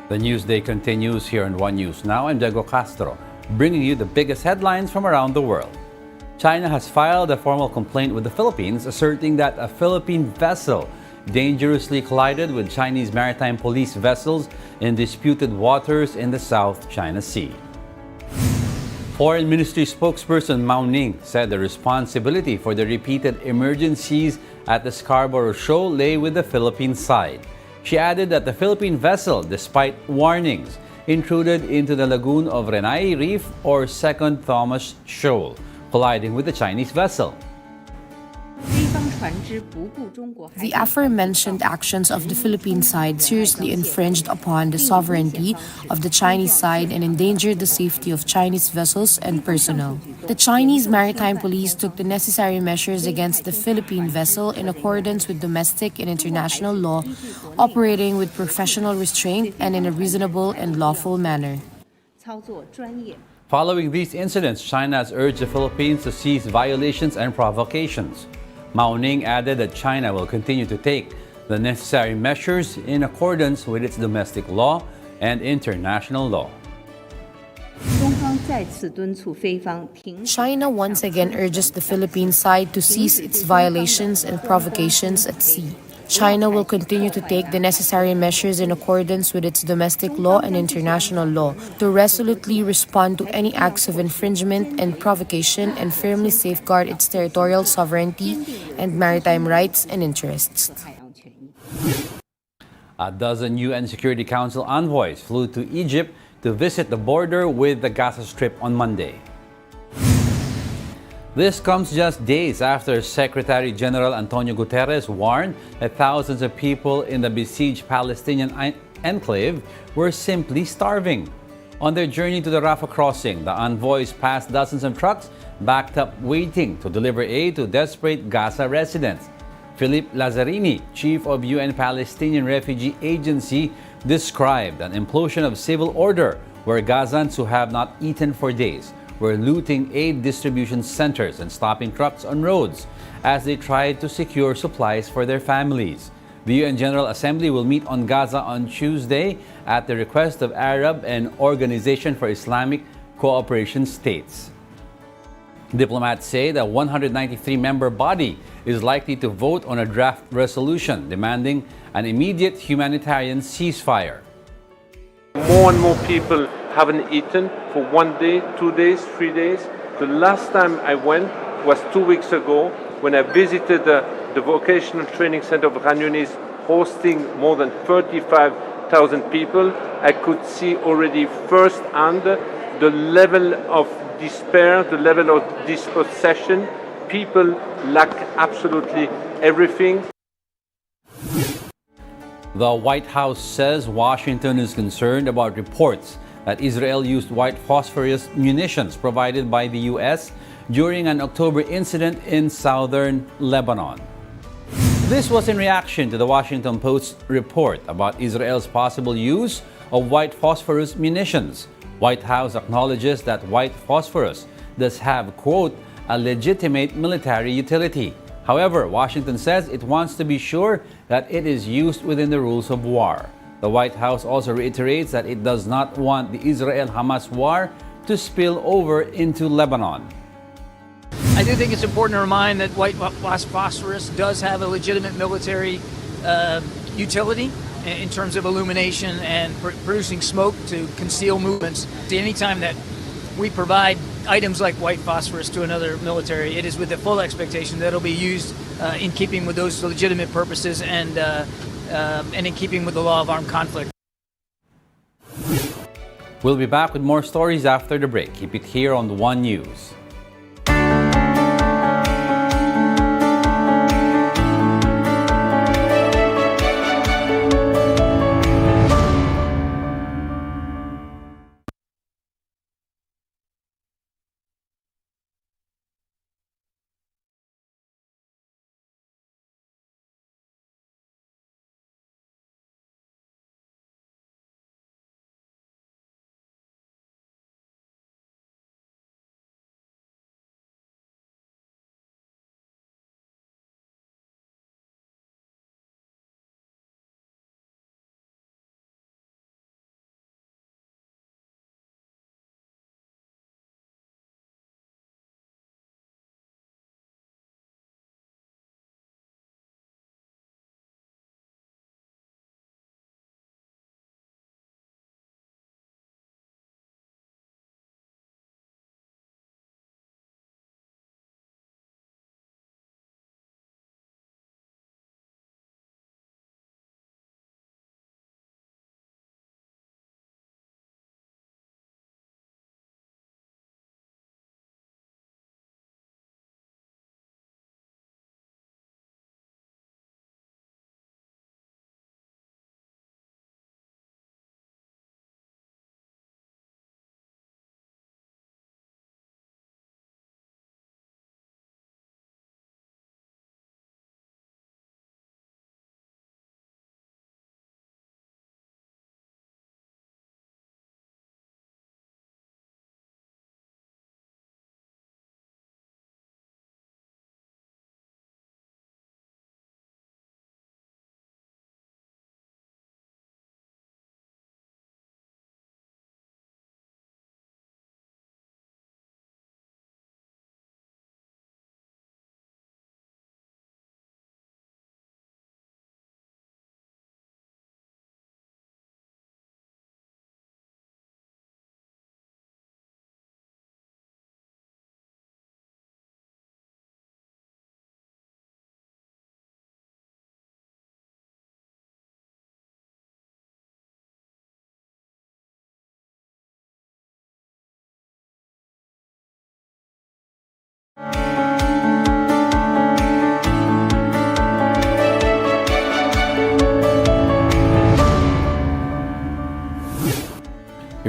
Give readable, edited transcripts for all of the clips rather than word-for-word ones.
The Newsday continues here on One News Now. I'm Diego Castro, bringing you the biggest headlines from around the world. China has filed a formal complaint with the Philippines, asserting that a Philippine vessel dangerously collided with Chinese maritime police vessels in disputed waters in the South China Sea. Foreign Ministry spokesperson Mao Ning said the responsibility for the repeated emergencies at the Scarborough Shoal lay with the Philippine side. She added that the Philippine vessel, despite warnings, intruded into the lagoon of Renai Reef or Second Thomas Shoal, colliding with the Chinese vessel. The aforementioned actions of the Philippine side seriously infringed upon the sovereignty of the Chinese side and endangered the safety of Chinese vessels and personnel. The Chinese Maritime Police took the necessary measures against the Philippine vessel in accordance with domestic and international law, operating with professional restraint and in a reasonable and lawful manner. Following these incidents, China has urged the Philippines to cease violations and provocations. Mao Ning added that China will continue to take the necessary measures in accordance with its domestic law and international law. China once again urges the Philippine side to cease its violations and provocations at sea. China will continue to take the necessary measures in accordance with its domestic law and international law to resolutely respond to any acts of infringement and provocation and firmly safeguard its territorial sovereignty and maritime rights and interests. A dozen UN Security Council envoys flew to Egypt to visit the border with the Gaza Strip on Monday. This comes just days after Secretary General Antonio Guterres warned that thousands of people in the besieged Palestinian enclave were simply starving. On their journey to the Rafah crossing, the envoys passed dozens of trucks backed up waiting to deliver aid to desperate Gaza residents. Philippe Lazzarini, chief of UN Palestinian Refugee Agency, described an implosion of civil order where Gazans who have not eaten for days were looting aid distribution centers and stopping trucks on roads as they tried to secure supplies for their families. The UN General Assembly will meet on Gaza on Tuesday at the request of Arab and Organization for Islamic Cooperation states. Diplomats say the 193-member body is likely to vote on a draft resolution demanding an immediate humanitarian ceasefire. More and more people haven't eaten for 1 day, 2 days, 3 days. The last time I went was 2 weeks ago when I visited the vocational training center of Khan Yunis, hosting more than 35,000 people. I could see already firsthand the level of despair, the level of dispossession. People lack absolutely everything. The White House says Washington is concerned about reports that Israel used white phosphorus munitions provided by the U.S. during an October incident in southern Lebanon. This was in reaction to the Washington Post's report about Israel's possible use of white phosphorus munitions. White House acknowledges that white phosphorus does have, quote, a legitimate military utility. However, Washington says it wants to be sure that it is used within the rules of war. The White House also reiterates that it does not want the Israel-Hamas war to spill over into Lebanon. I do think it's important to remind that white phosphorus does have a legitimate military utility in terms of illumination and producing smoke to conceal movements. Anytime that we provide items like white phosphorus to another military, it is with the full expectation that it'll be used in keeping with those legitimate purposes and in keeping with the law of armed conflict. We'll be back with more stories after the break. Keep it here on the One News.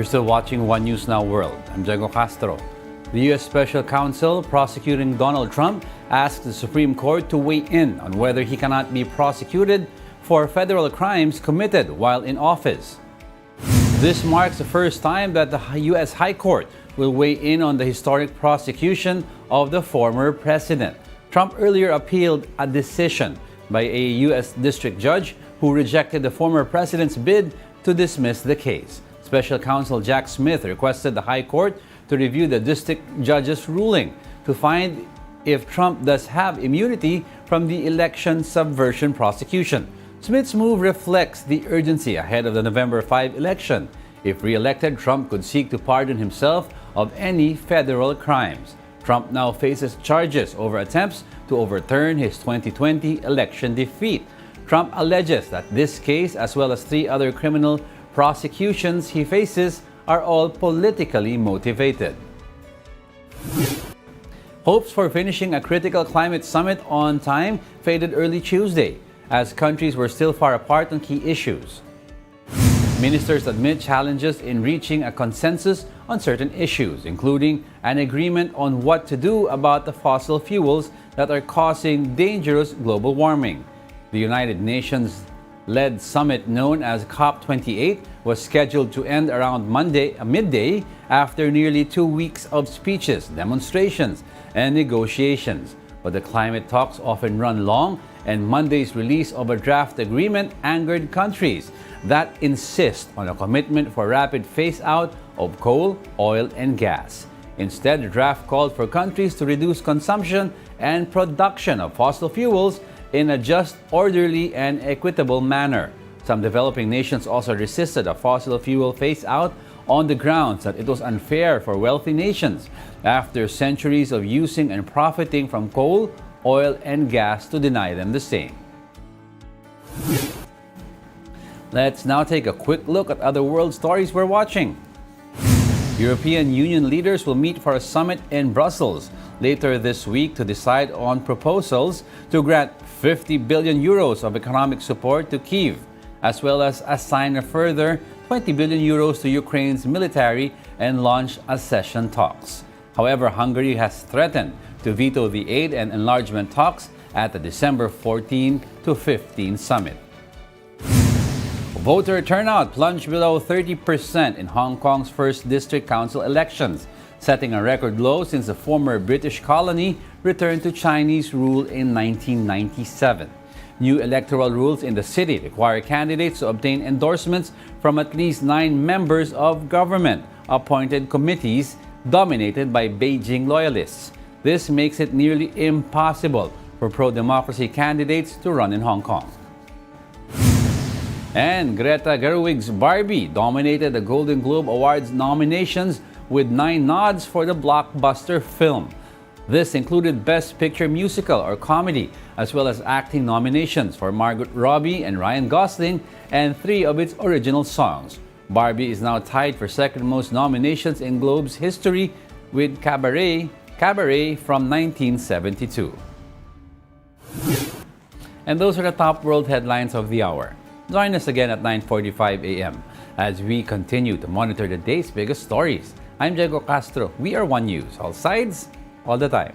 You're still watching One News Now World. I'm Diego Castro. The U.S. Special Counsel prosecuting Donald Trump asked the Supreme Court to weigh in on whether he cannot be prosecuted for federal crimes committed while in office. This marks the first time that the U.S. High Court will weigh in on the historic prosecution of the former president. Trump earlier appealed a decision by a U.S. district judge who rejected the former president's bid to dismiss the case. Special Counsel Jack Smith requested the High Court to review the district judge's ruling to find if Trump does have immunity from the election subversion prosecution. Smith's move reflects the urgency ahead of the November 5 election. If re-elected, Trump could seek to pardon himself of any federal crimes. Trump now faces charges over attempts to overturn his 2020 election defeat. Trump alleges that this case, as well as 3 other criminal prosecutions he faces, are all politically motivated. Hopes for finishing a critical climate summit on time faded early Tuesday, as countries were still far apart on key issues. Ministers admit challenges in reaching a consensus on certain issues, including an agreement on what to do about the fossil fuels that are causing dangerous global warming. The United Nations-led summit known as COP28 was scheduled to end around midday after nearly 2 weeks of speeches, demonstrations, and negotiations. But the climate talks often run long, and Monday's release of a draft agreement angered countries that insist on a commitment for rapid phase-out of coal, oil, and gas. Instead, the draft called for countries to reduce consumption and production of fossil fuels in a just, orderly, and equitable manner. Some developing nations also resisted a fossil fuel phase-out on the grounds that it was unfair for wealthy nations after centuries of using and profiting from coal, oil, and gas to deny them the same. Let's now take a quick look at other world stories we're watching. European Union leaders will meet for a summit in Brussels later this week to decide on proposals to grant 50 billion euros of economic support to Kyiv, as well as assign a further 20 billion euros to Ukraine's military and launch accession talks. However, Hungary has threatened to veto the aid and enlargement talks at the December 14 to 15 summit. Voter turnout plunged below 30% in Hong Kong's first district council elections, setting a record low since the former British colony returned to Chinese rule in 1997. New electoral rules in the city require candidates to obtain endorsements from at least 9 members of government-appointed committees dominated by Beijing loyalists. This makes it nearly impossible for pro-democracy candidates to run in Hong Kong. And Greta Gerwig's Barbie dominated the Golden Globe Awards nominations with 9 nods for the blockbuster film. This included Best Picture Musical or Comedy, as well as acting nominations for Margot Robbie and Ryan Gosling, and 3 of its original songs. Barbie is now tied for second most nominations in Globe's history with Cabaret from 1972. And those are the top world headlines of the hour. Join us again at 9:45 a.m. as we continue to monitor the day's biggest stories. I'm Diego Castro. We are One News, all sides, all the time.